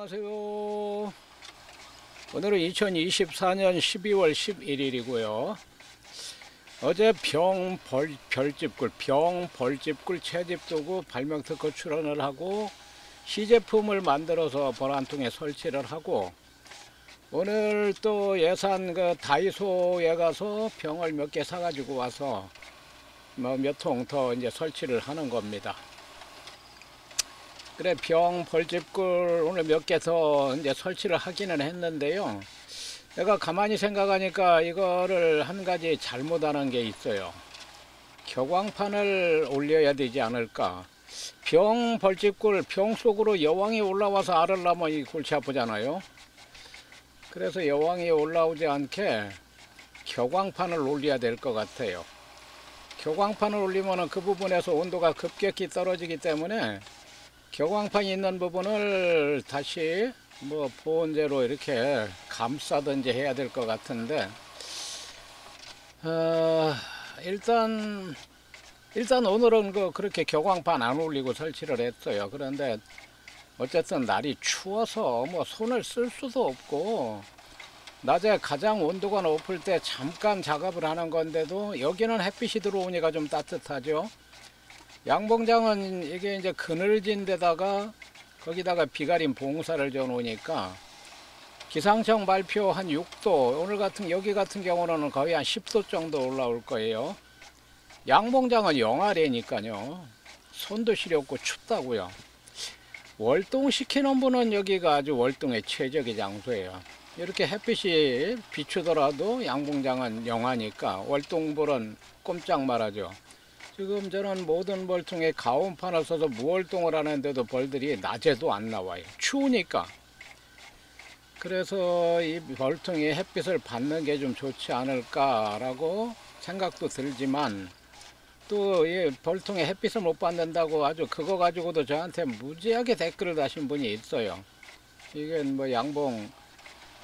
안녕하세요. 오늘은 2024년 12월 11일이고요. 어제 병벌집꿀 채집도구 발명특허 출원을 하고 시제품을 만들어서 벌안통에 설치를 하고, 오늘 또 예산 다이소에 가서 병을 몇 개 사가지고 와서 몇 통 더 이제 설치를 하는 겁니다. 그래, 벌집꿀 오늘 몇 개 더 이제 설치를 하기는 했는데요. 내가 가만히 생각하니까 이거를 한 가지 잘못하는 게 있어요. 격광판을 올려야 되지 않을까. 벌집꿀 병 속으로 여왕이 올라와서 알을 낳으면 이 골치 아프잖아요. 그래서 여왕이 올라오지 않게 격광판을 올려야 될 것 같아요. 격광판을 올리면 그 부분에서 온도가 급격히 떨어지기 때문에 격광판이 있는 부분을 다시 보온재로 이렇게 감싸든지 해야 될 것 같은데, 일단 오늘은 그렇게 격광판 안 올리고 설치를 했어요. 그런데 어쨌든 날이 추워서 손을 쓸 수도 없고, 낮에 가장 온도가 높을 때 잠깐 작업을 하는 건데도 여기는 햇빛이 들어오니까 좀 따뜻하죠. 양봉장은 이게 이제 그늘진 데다가 거기다가 비가림 봉사를 져 놓으니까 기상청 발표 한 6도, 오늘 여기 같은 경우는 거의 한 10도 정도 올라올 거예요. 양봉장은 영하래니까요. 손도 시렵고 춥다고요. 월동시키는 분은 여기가 아주 월동의 최적의 장소예요. 이렇게 햇빛이 비추더라도 양봉장은 영하니까 월동벌은 꼼짝 말하죠. 지금 저는 모든 벌통에 가온판을 써서 무월동을 하는데도 벌들이 낮에도 안 나와요. 추우니까. 그래서 이 벌통이 햇빛을 받는 게 좀 좋지 않을까라고 생각도 들지만, 또 이 벌통에 햇빛을 못 받는다고 아주 그거 가지고도 저한테 무지하게 댓글을 다신 분이 있어요. 이게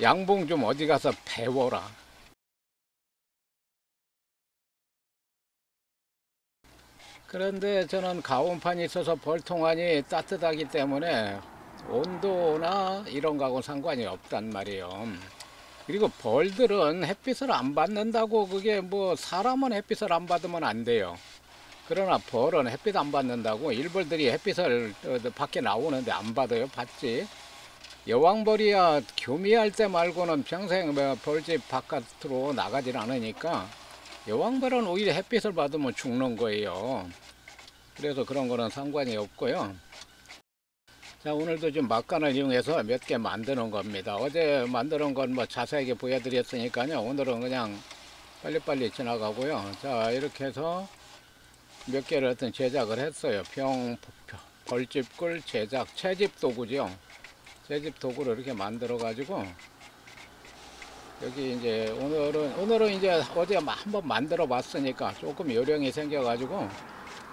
양봉 좀 어디 가서 배워라. 그런데 저는 가온판이 있어서 벌통 안이 따뜻하기 때문에 온도나 이런 거하고 상관이 없단 말이에요. 그리고 벌들은 햇빛을 안 받는다고 그게 사람은 햇빛을 안 받으면 안 돼요. 그러나 벌은 햇빛 안 받는다고, 일벌들이 햇빛을 밖에 나오는데 안 받아요. 받지. 여왕벌이야 교미할 때 말고는 평생 벌집 바깥으로 나가질 않으니까 여왕벌은 오히려 햇빛을 받으면 죽는 거예요. 그래서 그런 거는 상관이 없고요. 자, 오늘도 좀 막간을 이용해서 몇 개 만드는 겁니다. 어제 만드는 건 자세하게 보여드렸으니까요. 오늘은 그냥 빨리빨리 지나가고요. 자, 이렇게 해서 몇 개를 어떤 제작을 했어요. 벌집꿀 제작 채집 도구죠. 채집 도구를 이렇게 만들어 가지고, 여기 이제 오늘은 이제 어제 한번 만들어 봤으니까 조금 요령이 생겨 가지고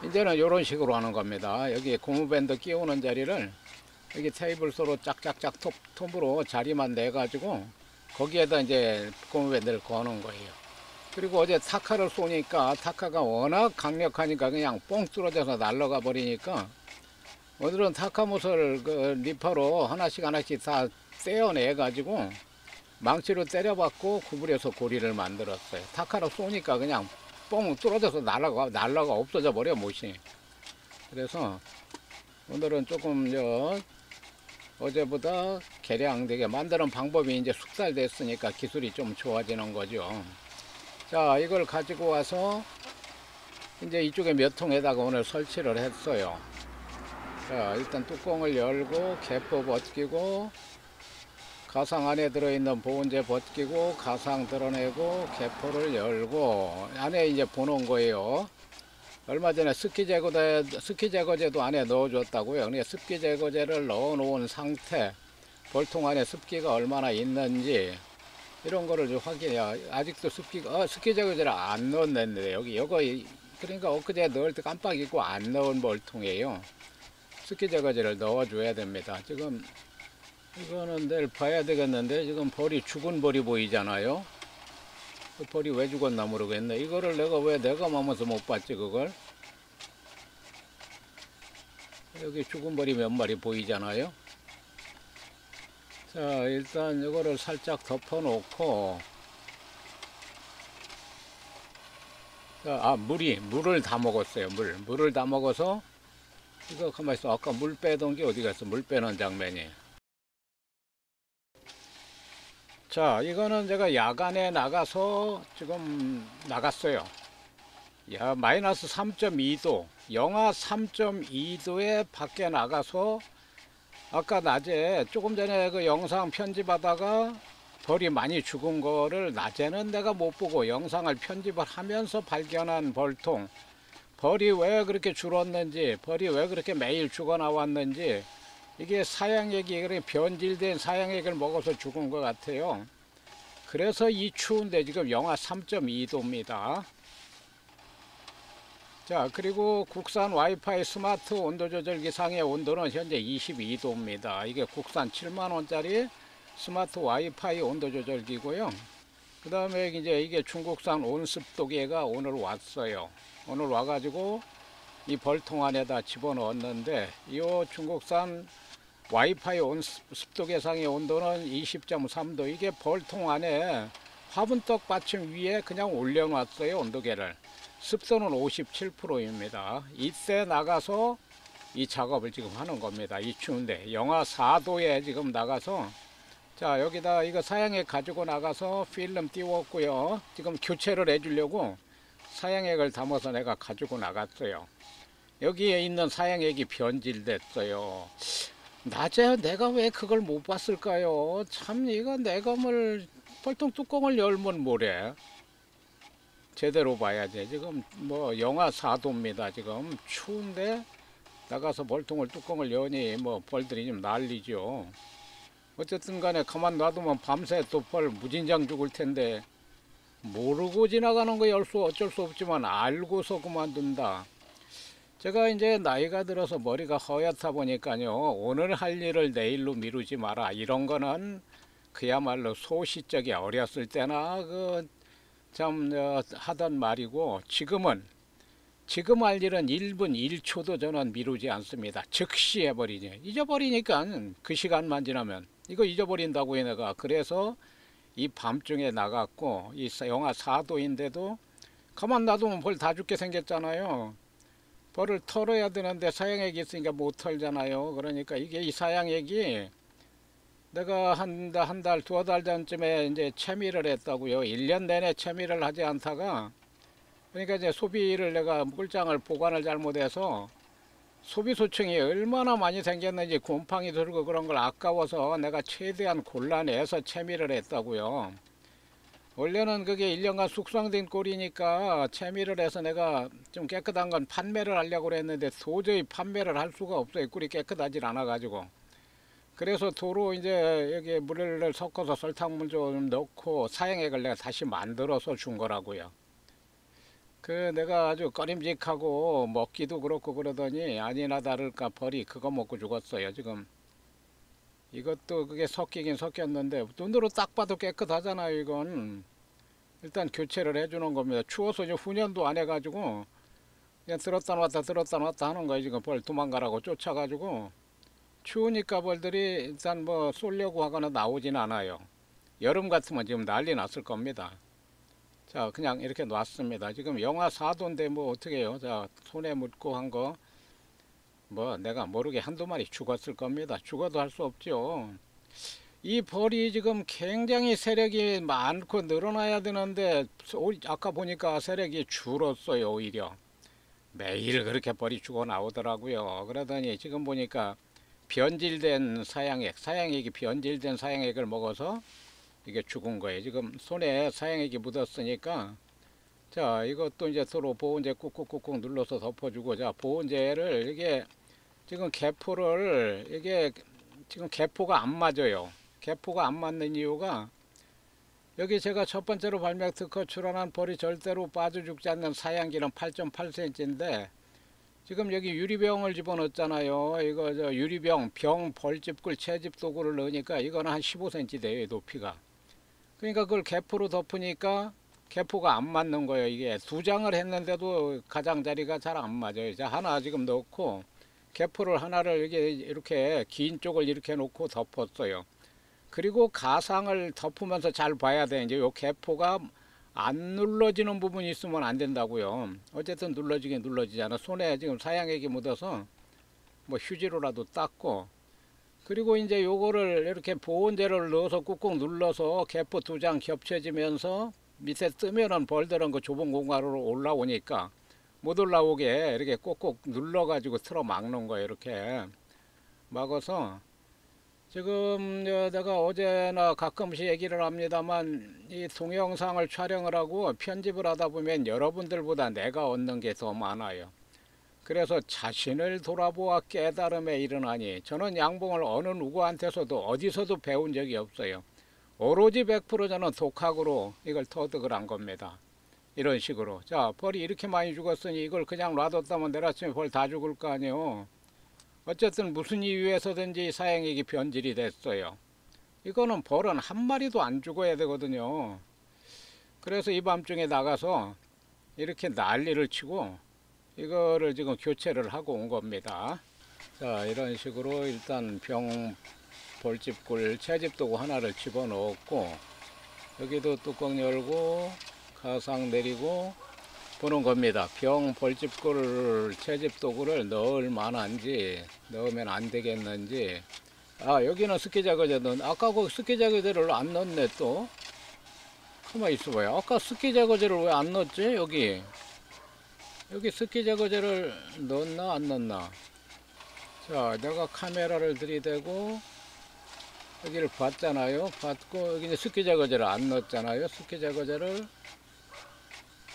이제는 이런 식으로 하는 겁니다. 여기 고무밴드 끼우는 자리를 여기 테이블 소로 짝짝짝 톱으로 자리만 내 가지고 거기에다 이제 고무밴드를 거는 거예요. 그리고 어제 타카를 쏘니까 타카가 워낙 강력하니까 그냥 뻥 뚫어져서 날아가 버리니까, 오늘은 타카못을 리퍼로 하나씩 다 떼어내 가지고 망치로 때려박고 구부려서 고리를 만들었어요. 타카로 쏘니까 그냥 뻥 뚫어져서 날라가 없어져 버려, 못이. 그래서 오늘은 조금 어제보다 개량되게 만드는 방법이 이제 숙달됐으니까 기술이 좀 좋아지는 거죠. 자, 이걸 가지고 와서 이제 이쪽에 몇 통에다가 오늘 설치를 했어요. 자, 일단 뚜껑을 열고 개포 벗기고 가상 안에 들어있는 보온재 벗기고 가상 드러내고 개포를 열고 안에 이제 보는 거예요. 얼마 전에 습기 제거제도 안에 넣어줬다고요. 그러니까 습기 제거제를 넣어 놓은 상태, 벌통 안에 습기가 얼마나 있는지 이런 거를 좀 확인해야. 아직도 습기 제거제를 안 넣었는데 그러니까 엊그제 넣을 때 깜빡 잊고 안 넣은 벌통이에요. 습기 제거제를 넣어줘야 됩니다. 지금 이거는 내일 봐야 되겠는데, 지금 벌이 죽은 벌이 보이잖아요. 그 벌이 왜 죽었나 모르겠네. 이거를 내가 마면서 못 봤지, 그걸. 여기 죽은 벌이 몇 마리 보이잖아요. 자, 일단 이거를 살짝 덮어 놓고, 자, 물을 다 먹었어요. 물을 다 먹어서, 이거 가만히 있어. 아까 물 빼던 게 어디 갔어? 물 빼는 장면이. 자, 이거는 제가 야간에 나가서 지금 나갔어요. 야, 마이너스 3.2도, 영하 3.2도에 밖에 나가서 아까 낮에 조금 전에 그 영상 편집하다가 벌이 많이 죽은 거를 낮에는 내가 못 보고 영상을 편집을 하면서 발견한 벌통. 벌이 왜 그렇게 줄었는지, 벌이 왜 그렇게 매일 죽어 나왔는지, 이게 사양액이 그렇게 변질된 사양액을 먹어서 죽은 것 같아요. 그래서 이 추운데 지금 영하 3.2도입니다. 자, 그리고 국산 와이파이 스마트 온도 조절기 상의 온도는 현재 22도입니다. 이게 국산 7만원짜리 스마트 와이파이 온도 조절기고요. 그 다음에 이제 이게 중국산 온습도계가 오늘 왔어요. 오늘 와가지고 이 벌통 안에다 집어넣었는데, 이 중국산 와이파이 습도계상의 온도는 20.3도. 이게 벌통 안에 화분떡 받침 위에 그냥 올려놨어요, 온도계를. 습도는 57%입니다. 이때 나가서 이 작업을 지금 하는 겁니다. 이 추운데 영하 4도에 지금 나가서, 자, 여기다 이거 사양액 가지고 나가서 필름 띄웠고요. 지금 교체를 해주려고 사양액을 담아서 내가 가지고 나갔어요. 여기에 있는 사양액이 변질됐어요. 낮에 내가 왜 그걸 못 봤을까요? 참, 이거 내검을 벌통 뚜껑을 열면 뭐래? 제대로 봐야지. 지금 뭐 영하 4도입니다. 지금 추운데 나가서 벌통을 뚜껑을 여니 뭐 벌들이 좀 난리죠. 어쨌든 간에 가만 놔두면 밤새 또 벌 무진장 죽을 텐데, 모르고 지나가는 거 어쩔 수 없지만 알고서 그만둔다. 제가 이제 나이가 들어서 머리가 허옇다 보니까요, 오늘 할 일을 내일로 미루지 마라, 이런 거는 그야말로 소시적이 어렸을 때나 참 하던 말이고, 지금 할 일은 1분 1초도 저는 미루지 않습니다. 즉시 해버리지. 잊어버리니까 그 시간만 지나면 이거 잊어버린다고 해 내가. 그래서 이 밤중에 나갔고, 이 영하 4도인데도 가만 놔두면 벌 다 죽게 생겼잖아요. 벌을 털어야 되는데 사양액이 있으니까 못 털잖아요. 그러니까 이게 이 사양액이 내가 한 달, 두어 달 전쯤에 이제 채미를 했다고요. 1년 내내 채미를 하지 않다가, 그러니까 이제 소비를 내가 물장을 보관을 잘못해서 소비소층이 얼마나 많이 생겼는지 곰팡이 들고 그런 걸 아까워서 내가 최대한 곤란해서 채미를 했다고요. 원래는 그게 1년간 숙성된 꼴이니까 채미를 해서 내가 좀 깨끗한 건 판매를 하려고 그랬는데 도저히 판매를 할 수가 없어요. 꿀이 깨끗하질 않아 가지고. 그래서 도로 이제 여기 물을 섞어서 설탕물 좀 넣고 사양액을 내가 다시 만들어서 준 거라고요. 내가 아주 꺼림직하고 먹기도 그렇고 그러더니 아니나 다를까 벌이 그거 먹고 죽었어요. 지금 이것도 그게 섞이긴 섞였는데 눈으로 딱 봐도 깨끗하잖아요. 이건 일단 교체를 해주는 겁니다. 추워서 이제 훈연도 안 해가지고 그냥 들었다 놨다 하는 거예요. 지금 벌 도망가라고 쫓아가지고. 추우니까 벌들이 일단 뭐 쏠려고 하거나 나오진 않아요. 여름 같으면 지금 난리 났을 겁니다. 자, 그냥 이렇게 놨습니다. 지금 영하 4도인데 뭐 어떻게 해요. 자, 손에 묻고 한 거 뭐 내가 모르게 한두 마리 죽었을 겁니다. 죽어도 할 수 없죠. 이 벌이 지금 굉장히 세력이 많고 늘어나야 되는데 아까 보니까 세력이 줄었어요. 오히려 매일 그렇게 벌이 죽어 나오더라고요. 그러더니 지금 보니까 변질된 사양액이 변질된 사양액을 먹어서 이게 죽은 거예요. 지금 손에 사양액이 묻었으니까, 자, 이것도 이제 서로 보온제 꾹꾹꾹꾹 눌러서 덮어주고, 자, 보온제를 이게 지금 이게 지금 개포가 안 맞아요. 개포가 안 맞는 이유가, 여기 제가 첫 번째로 발명 특허 출원한 벌이 절대로 빠져 죽지 않는 사양기는 8.8cm인데 지금 여기 유리병을 집어넣었잖아요. 이거 유리병, 벌집꿀, 채집 도구를 넣으니까 이거는 한 15cm 돼요, 높이가. 그러니까 그걸 개포로 덮으니까 개포가 안 맞는 거예요. 이게 두 장을 했는데도 가장자리가 잘 안 맞아요. 자, 하나 지금 넣고 개포를 하나를 이렇게 긴 쪽을 이렇게 놓고 덮었어요. 그리고 가상을 덮으면서 잘 봐야 돼. 이제 요 개포가 안 눌러지는 부분이 있으면 안 된다고요. 어쨌든 눌러지긴 눌러지잖아. 손에 지금 사양액이 묻어서 뭐 휴지로라도 닦고, 그리고 이제 요거를 이렇게 보온재를 넣어서 꾹꾹 눌러서 개포 2장 겹쳐지면서 밑에 뜨면은 벌들은 그 좁은 공간으로 올라오니까 못 올라오게 이렇게 꼭꼭 눌러 가지고 틀어 막는 거예요. 이렇게 막아서, 지금 내가 어제나 가끔씩 얘기를 합니다만 이 동영상을 촬영을 하고 편집을 하다 보면 여러분들보다 내가 얻는 게 더 많아요. 그래서 자신을 돌아보아 깨달음에 이르나니, 저는 양봉을 어느 누구한테서도 어디서도 배운 적이 없어요. 오로지 100% 저는 독학으로 이걸 터득을 한 겁니다. 이런 식으로. 자, 벌이 이렇게 많이 죽었으니 이걸 그냥 놔뒀다면 내일 아침에 벌 다 죽을 거 아니에요. 어쨌든 무슨 이유에서든지 사양액이 변질이 됐어요. 이거는 벌은 한 마리도 안 죽어야 되거든요. 그래서 이 밤중에 나가서 이렇게 난리를 치고 이거를 지금 교체를 하고 온 겁니다. 자, 이런 식으로 일단 병 벌집꿀 채집도구 하나를 집어넣었고, 여기도 뚜껑 열고 가상 내리고 보는 겁니다. 병 벌집꿀 채집도구를 넣을 만한지, 넣으면 안 되겠는지. 아, 여기는 스키자거제 넣은, 아까 그 스키자거제를 안 넣었네. 또 가만히 있어봐요. 아까 스키자거제를 왜 안 넣었지? 여기 스키자거제를 넣었나 안 넣었나. 자, 내가 카메라를 들이대고 여기를 봤잖아요. 봤고 여기 이제 스키자거제를 안 넣었잖아요. 스키자거제를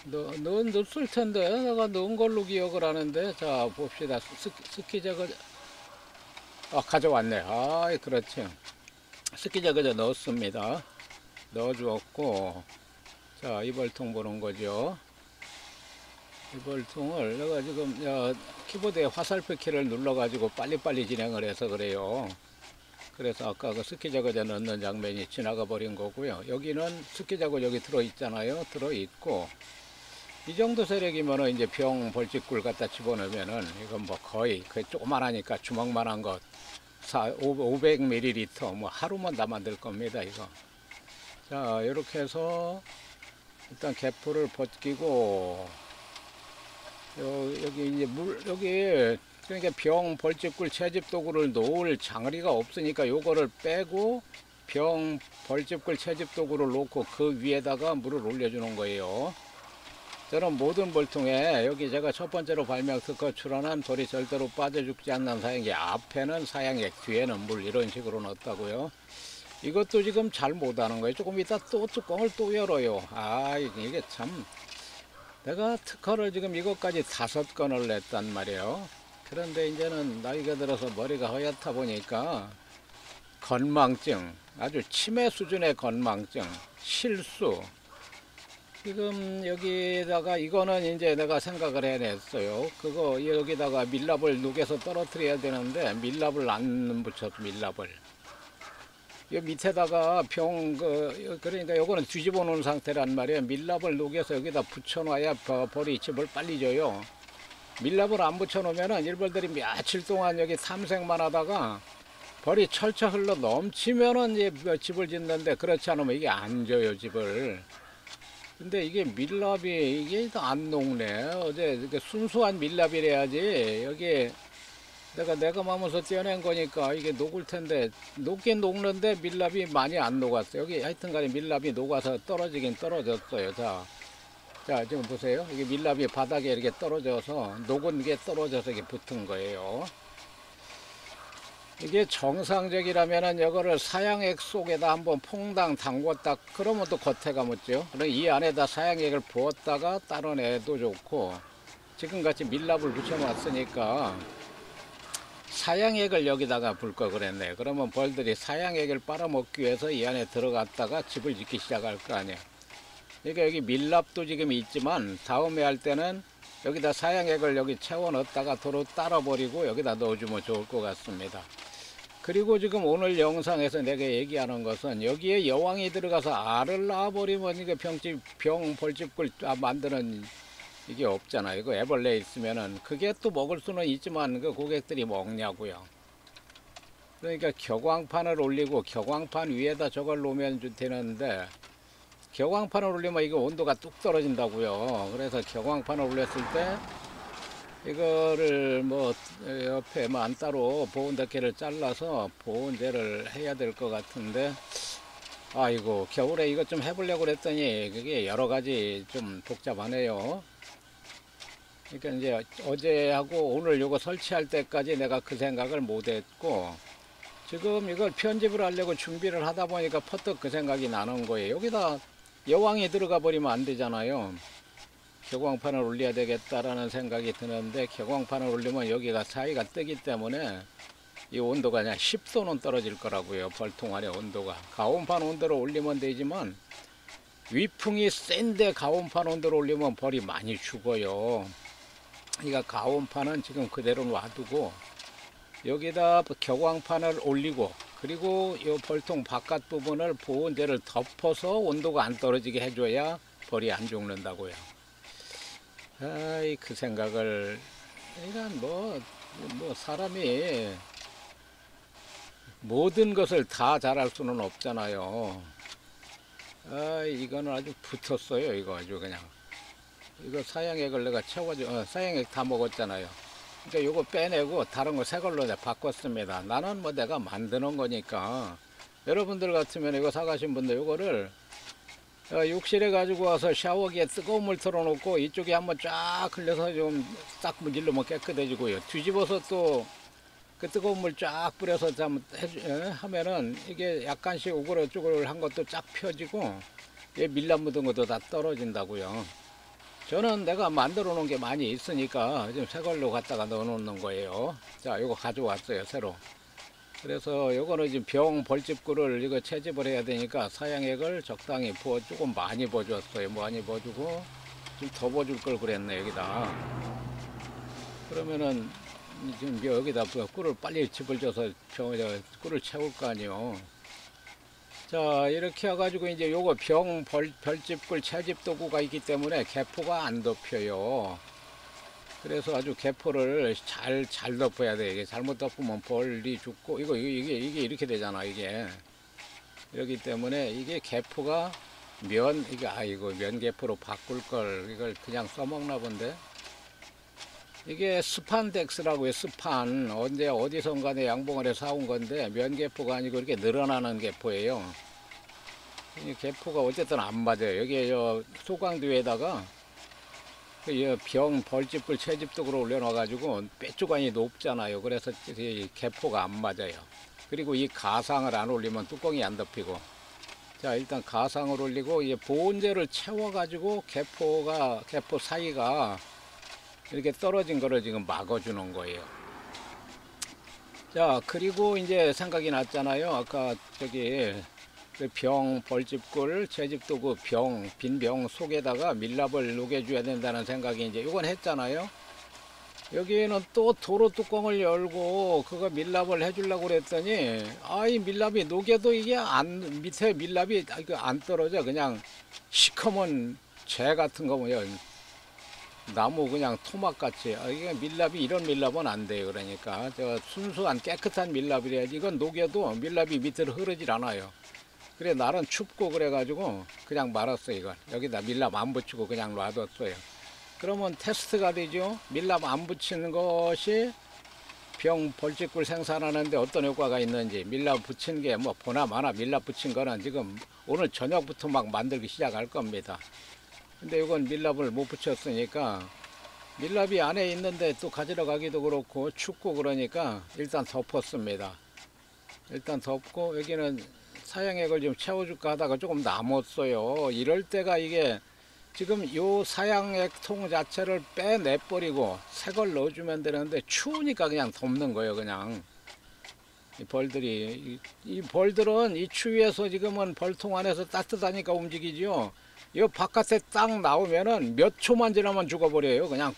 넣었을 텐데 내가 넣은 걸로 기억을 하는데. 자, 봅시다. 스키자거제, 아, 가져왔네. 아, 그렇지. 스키자거제 넣었습니다. 넣어주었고, 자, 이벌통 보는 거죠. 이벌통을 내가 지금 키보드에 화살표 키를 눌러가지고 빨리빨리 진행을 해서 그래요. 그래서 아까 그 스키자거제 넣는 장면이 지나가 버린 거고요. 여기는 스키자거 여기 들어있잖아요. 들어있고, 이 정도 세력이면은 이제 병 벌집꿀 갖다 집어넣으면은 이건 뭐 거의 조그만하니까 주먹만한 거 500ml 뭐 하루만 다 만들 겁니다. 이거. 자, 이렇게 해서 일단 개포를 벗기고, 여기 이제 여기 그러니까 병 벌집꿀 채집 도구를 놓을 장리가 없으니까 요거를 빼고 병 벌집꿀 채집 도구를 놓고 그 위에다가 물을 올려주는 거예요. 저는 모든 벌통에 여기 제가 첫 번째로 발명 특허 출원한 돌이 절대로 빠져 죽지 않는 사양액, 앞에는 사양액, 뒤에는 물, 이런 식으로 넣었다고요. 이것도 지금 잘 못하는 거예요. 조금 이따 또 뚜껑을 또 열어요. 아, 이게 참, 내가 특허를 지금 이것까지 5건을 냈단 말이에요. 그런데 이제는 나이가 들어서 머리가 허옇다 보니까 건망증, 아주 치매 수준의 건망증, 실수. 지금 여기다가 이거는 이제 내가 생각을 해냈어요. 그거 여기다가 밀랍을 녹여서 떨어뜨려야 되는데 밀랍을 안 붙였어. 밀랍을 이 밑에다가 그러니까 요거는 뒤집어 놓은 상태란 말이에요. 밀랍을 녹여서 여기다 붙여놔야 벌이 집을 빨리 줘요. 밀랍을 안 붙여놓으면은 일벌들이 며칠 동안 여기 탐색만 하다가 벌이 철철 흘러 넘치면은 이제 집을 짓는데, 그렇지 않으면 이게 안 줘요, 집을. 근데 이게 밀랍이 이게 안 녹네. 어제 이렇게 순수한 밀랍이래야지. 여기 내가 마음에서 떼어낸 거니까 이게 녹을 텐데, 녹긴 녹는데 밀랍이 많이 안 녹았어. 여기 하여튼간에 밀랍이 녹아서 떨어지긴 떨어졌어요. 자, 지금 보세요. 이게 밀랍이 바닥에 이렇게 떨어져서, 녹은 게 떨어져서 이게 붙은 거예요. 이게 정상적이라면은 이거를 사양액 속에다 한번 퐁당 담궜다 그러면 또 겉에가 묻죠. 그럼 이 안에다 사양액을 부었다가 따로내도 좋고, 지금같이 밀랍을 붙여놨으니까 사양액을 여기다가 불 걸 그랬네. 그러면 벌들이 사양액을 빨아먹기 위해서 이 안에 들어갔다가 집을 짓기 시작할 거 아니에요. 그러니까 여기 밀랍도 지금 있지만 다음에 할 때는 여기다 사양액을 여기 채워 넣었다가 도로 따라버리고 여기다 넣어주면 좋을 것 같습니다. 그리고 지금 오늘 영상에서 내가 얘기하는 것은 여기에 여왕이 들어가서 알을 낳아버리면 이게 병 벌집꿀 만드는 이게 없잖아요. 이거 애벌레 있으면은 그게 또 먹을 수는 있지만 그 고객들이 먹냐고요. 그러니까 격광판을 올리고 격광판 위에다 저걸 놓으면 되는데, 격광판을 올리면 이거 온도가 뚝 떨어진다고요. 그래서 격광판을 올렸을 때 이거를 뭐 옆에 안 따로 보온덮개를 잘라서 보온제를 해야 될 것 같은데, 아이고 겨울에 이것 좀 해보려고 그랬더니 그게 여러 가지 좀 복잡하네요. 그러니까 이제 어제하고 오늘 요거 설치할 때까지 내가 그 생각을 못 했고, 지금 이걸 편집을 하려고 준비를 하다 보니까 퍼뜩 그 생각이 나는 거예요. 여기다 여왕이 들어가 버리면 안 되잖아요. 격광판을 올려야 되겠다라는 생각이 드는데, 격광판을 올리면 여기가 사이가 뜨기 때문에 이 온도가 그냥 10도는 떨어질 거라고요. 벌통 안의 온도가. 가온판 온도로 올리면 되지만 위풍이 센데 가온판 온도로 올리면 벌이 많이 죽어요. 그러니까 가온판은 지금 그대로 놔두고 여기다 격광판을 올리고, 그리고 이 벌통 바깥 부분을 보온재를 덮어서 온도가 안 떨어지게 해줘야 벌이 안 죽는다고요. 아이 그 생각을, 이건 뭐 사람이 모든 것을 다 잘할 수는 없잖아요. 아 이거는 아주 붙었어요. 이거 아주 그냥, 이거 사양액을 내가 채워줘, 사양액 다 먹었잖아요. 그러니까 요거 빼내고 다른 거 새 걸로 내가 바꿨습니다. 나는 뭐 내가 만드는 거니까. 여러분들 같으면 이거 사가신 분들 요거를 욕실에 가지고 와서 샤워기에 뜨거운 물 틀어놓고 이쪽에 한번 쫙 흘려서 좀 싹 문질러면 깨끗해지고요. 뒤집어서 또 그 뜨거운 물 쫙 뿌려서 하면은 이게 약간씩 오글오글 한 것도 쫙 펴지고, 밀랍 묻은 것도 다 떨어진다고요. 저는 내가 만들어 놓은 게 많이 있으니까 지금 새 걸로 갖다가 넣어 놓는 거예요. 자, 이거 가져왔어요, 새로. 그래서 요거는 지금 병 벌집구를 이거 채집을 해야 되니까 사양액을 적당히 조금 많이 부어줬어요. 많이 부어주고, 좀 더 부어줄 걸 그랬네, 여기다. 그러면은 지금 여기다 꿀을 빨리 집어줘서 꿀을 채울 거 아니에요. 자, 이렇게 해가지고 이제 요거 별집꿀 채집 도구가 있기 때문에 개포가 안 덮여요. 그래서 아주 개포를 잘 덮어야 돼. 이게 잘못 덮으면 벌이 죽고, 이게 이렇게 되잖아, 이게. 그렇기 때문에 이게 개포가 이거 면개포로 바꿀 걸, 이걸 그냥 써먹나 본데. 이게 스판덱스라고 해요. 스판. 언제 어디선가 양봉을 해 사온 건데, 면개포가 아니고 이렇게 늘어나는 개포예요. 이 개포가 어쨌든 안 맞아요. 여기에 소강뒤에다가 병 벌집꿀 채집독으로 올려놔가지고 빼주관이 높잖아요. 그래서 이 개포가 안 맞아요. 그리고 이 가상을 안 올리면 뚜껑이 안 덮이고. 자, 일단 가상을 올리고 이 보온재를 채워가지고 개포 사이가 이렇게 떨어진 거를 지금 막아주는 거예요. 자, 그리고 이제 생각이 났잖아요. 아까 벌집꿀 채집도구 빈 병 속에다가 밀랍을 녹여줘야 된다는 생각이 이제 이건 했잖아요. 여기에는 또 도로 뚜껑을 열고 그거 밀랍을 해주려고 그랬더니, 이 밀랍이 녹여도 이게 밑에 밀랍이 안 떨어져. 그냥 시커먼 재 같은 거 뭐야, 나무 그냥 토막같이. 이게 이런 밀랍은 안 돼요. 그러니까 순수한 깨끗한 밀랍이래야지. 이건 녹여도 밀랍이 밑으로 흐르질 않아요. 그래, 날은 춥고 그래가지고 그냥 말았어요. 이건 여기다 밀랍 안 붙이고 그냥 놔뒀어요. 그러면 테스트가 되죠. 밀랍 안 붙이는 것이 벌집꿀 생산하는데 어떤 효과가 있는지. 밀랍 붙인 게 뭐 보나마나 밀랍 붙인 거는 지금 오늘 저녁부터 막 만들기 시작할 겁니다. 근데 이건 밀랍을 못 붙였으니까, 밀랍이 안에 있는데 또 가지러 가기도 그렇고 춥고 그러니까 일단 덮었습니다. 일단 덮고, 여기는 사양액을 좀 채워줄까 하다가 조금 남았어요. 이럴 때가 이게 지금 요 사양액 통 자체를 빼내버리고 새 걸 넣어주면 되는데, 추우니까 그냥 덮는 거예요. 그냥 이 벌들은 이 추위에서 지금은 벌통 안에서 따뜻하니까 움직이죠. 이 바깥에 딱 나오면은 몇 초만 지나면 죽어버려요. 그냥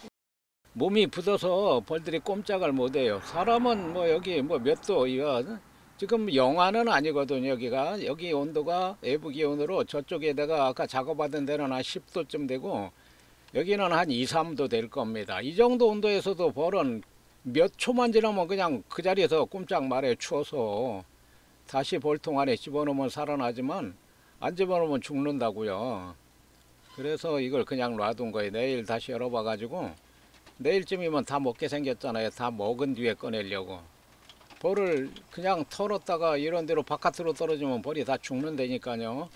몸이 굳어서 벌들이 꼼짝을 못해요. 사람은 뭐 여기 몇 도, 지금 영하는 아니거든요. 여기 온도가 외부 기온으로 저쪽에다가 아까 작업하던 데는 한 10도쯤 되고 여기는 한 2, 3도 될 겁니다. 이 정도 온도에서도 벌은 몇 초만 지나면 그냥 그 자리에서 꼼짝 말해 추워서 다시 볼통 안에 집어넣으면 살아나지만 안 집어넣으면 죽는다고요. 그래서 이걸 그냥 놔둔 거예요. 내일 다시 열어봐 가지고 내일쯤이면 다 먹게 생겼잖아요. 다 먹은 뒤에 꺼내려고. 벌을 그냥 털었다가 이런 데로 바깥으로 떨어지면 벌이 다 죽는다니까요.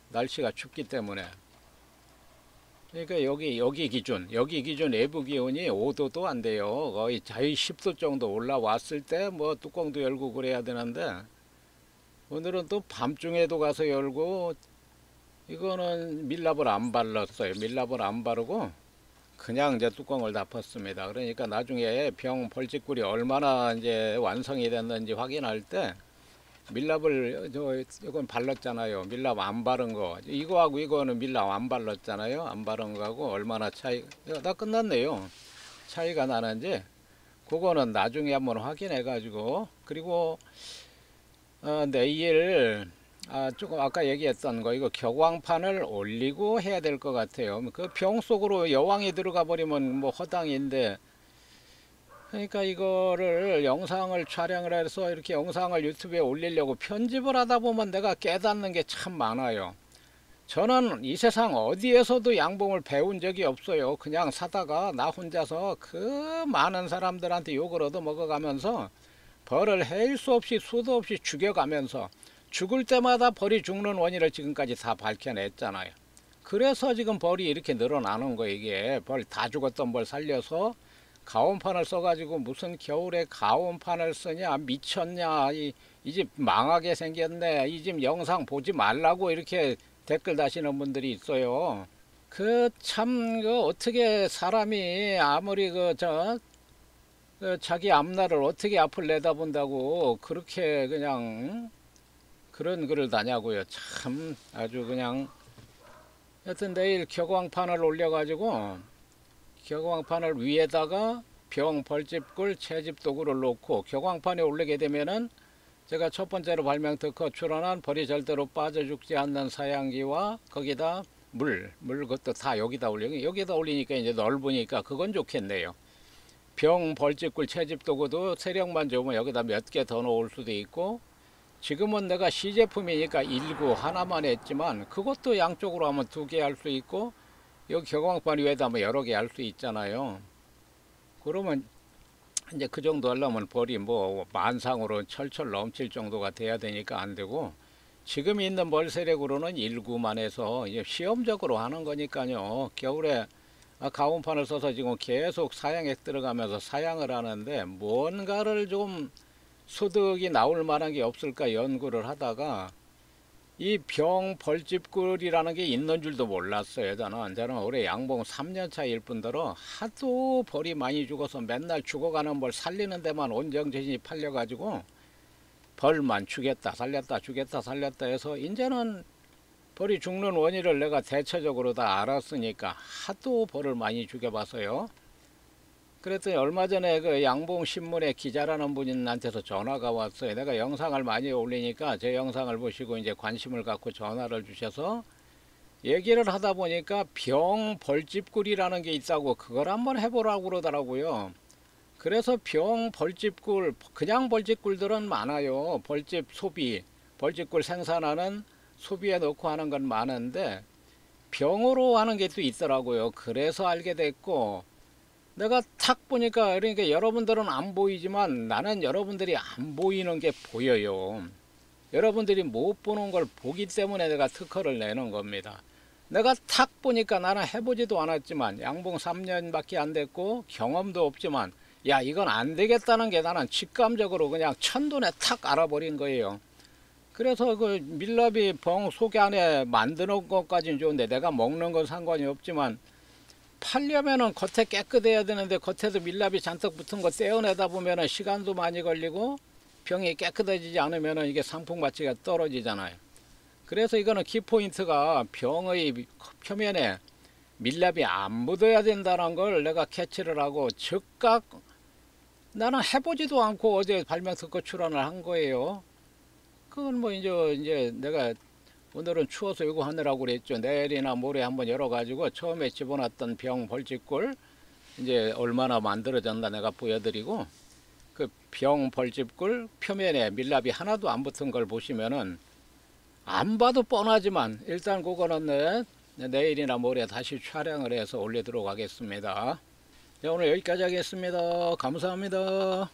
날씨가 춥기 때문에. 그러니까 여기 기준 내부 기온이 5도도 안 돼요. 거의 10도 정도 올라왔을 때 뭐 뚜껑도 열고 그래야 되는데 오늘은 또 밤중에도 가서 열고 이거는 밀랍을 안 발랐어요. 밀랍을 안 바르고 그냥 이제 뚜껑을 덮었습니다. 그러니까 나중에 병 벌집꿀이 얼마나 이제 완성이 됐는지 확인할 때 밀랍을 이건 발랐잖아요. 밀랍 안 바른 거 이거하고 이거는 밀랍 안 발랐잖아요. 안 바른 거하고 얼마나 차이 다 끝났네요. 차이가 나는지 그거는 나중에 한번 확인해 가지고 그리고 내일 조금 아까 얘기했던 거 이거 격왕판을 올리고 해야 될 것 같아요. 그 병 속으로 여왕이 들어가 버리면 뭐 허당인데 그러니까 이거를 영상을 촬영을 해서 이렇게 영상을 유튜브에 올리려고 편집을 하다 보면 내가 깨닫는 게 참 많아요. 저는 이 세상 어디에서도 양봉을 배운 적이 없어요. 그냥 사다가 나 혼자서 그 많은 사람들한테 욕을 얻어 먹어가면서 벌을 헬 수 없이 수도 없이 죽여가면서 죽을 때마다 벌이 죽는 원인을 지금까지 다 밝혀냈잖아요. 그래서 지금 벌이 이렇게 늘어나는 거예요. 이게 벌 다 죽었던 벌 살려서 가온판을 써가지고 무슨 겨울에 가온판을 쓰냐 미쳤냐 이 집 망하게 생겼네 이 집 영상 보지 말라고 이렇게 댓글 다시는 분들이 있어요. 그 참 어떻게 사람이 아무리 자기 앞날을 어떻게 앞을 내다본다고 그렇게 그냥 그런 글을 다냐고요. 참 아주 그냥 여튼 내일 격왕판을 올려가지고 격왕판을 위에다가 병, 벌집꿀, 채집 도구를 놓고 격왕판에 올리게 되면은 제가 첫 번째로 발명 특허 출원한 벌이 절대로 빠져 죽지 않는 사양기와 거기다 물 그것도 다 여기다 올리니까 이제 넓으니까 그건 좋겠네요. 병, 벌집꿀, 채집 도구도 세력만 좋으면 여기다 몇 개 더 놓을 수도 있고 지금은 내가 시제품이니까 1구 하나만 했지만 그것도 양쪽으로 하면 2개 할 수 있고 여기 격왕판 위에다 하면 여러 개 할 수 있잖아요. 그러면 이제 그 정도 하려면 벌이 뭐 만상으로 철철 넘칠 정도가 돼야 되니까 안 되고 지금 있는 벌 세력으로는 1구만 해서 이제 시험적으로 하는 거니까요. 겨울에 가온판을 써서 지금 계속 사양액 들어가면서 사양을 하는데 뭔가를 좀 소득이 나올 만한 게 없을까 연구를 하다가 이 병 벌집꿀이라는 게 있는 줄도 몰랐어요. 저는 올해 양봉 3년차일 뿐더러 하도 벌이 많이 죽어서 맨날 죽어가는 벌 살리는 데만 온정전신이 팔려가지고 벌만 죽였다 살렸다 죽였다 살렸다 해서 이제는 벌이 죽는 원인을 내가 대체적으로 다 알았으니까 하도 벌을 많이 죽여봤어요. 그랬더니 얼마 전에 그 양봉신문의 기자라는 분한테서 전화가 왔어요. 내가 영상을 많이 올리니까 제 영상을 보시고 이제 관심을 갖고 전화를 주셔서 얘기를 하다 보니까 병 벌집꿀이라는 게 있다고 그걸 한번 해보라고 그러더라고요. 그래서 병 벌집꿀 그냥 벌집꿀들은 많아요. 벌집 소비 벌집꿀 생산하는 소비에 넣고 하는 건 많은데 병으로 하는 게 또 있더라고요. 그래서 알게 됐고 내가 탁 보니까 그러니까 여러분들은 안 보이지만 나는 여러분들이 안 보이는 게 보여요. 여러분들이 못 보는 걸 보기 때문에 내가 특허를 내는 겁니다. 내가 탁 보니까 나는 해보지도 않았지만 양봉 3년밖에 안 됐고 경험도 없지만 야 이건 안 되겠다는 게 나는 직감적으로 그냥 첫눈에 탁 알아버린 거예요. 그래서 그 밀랍이 병 속 안에 만드는 것까지는 좋은데 내가 먹는 건 상관이 없지만 팔려면은 겉에 깨끗해야 되는데 겉에도 밀랍이 잔뜩 붙은 거 떼어내다 보면은 시간도 많이 걸리고 병이 깨끗해지지 않으면은 이게 상품 가치가 떨어지잖아요. 그래서 이거는 키포인트가 병의 표면에 밀랍이 안 묻어야 된다는 걸 내가 캐치를 하고 즉각 나는 해보지도 않고 어제 발명 특허 출원을 한 거예요. 그건 뭐 이제 내가 오늘은 추워서 이거 하느라고 그랬죠. 내일이나 모레 한번 열어가지고 처음에 집어놨던 병 벌집꿀 이제 얼마나 만들어졌나 내가 보여드리고, 그 병 벌집꿀 표면에 밀랍이 하나도 안 붙은 걸 보시면은 안 봐도 뻔하지만 일단 그거는 내일이나 모레 다시 촬영을 해서 올리도록 하겠습니다. 네, 오늘 여기까지 하겠습니다. 감사합니다.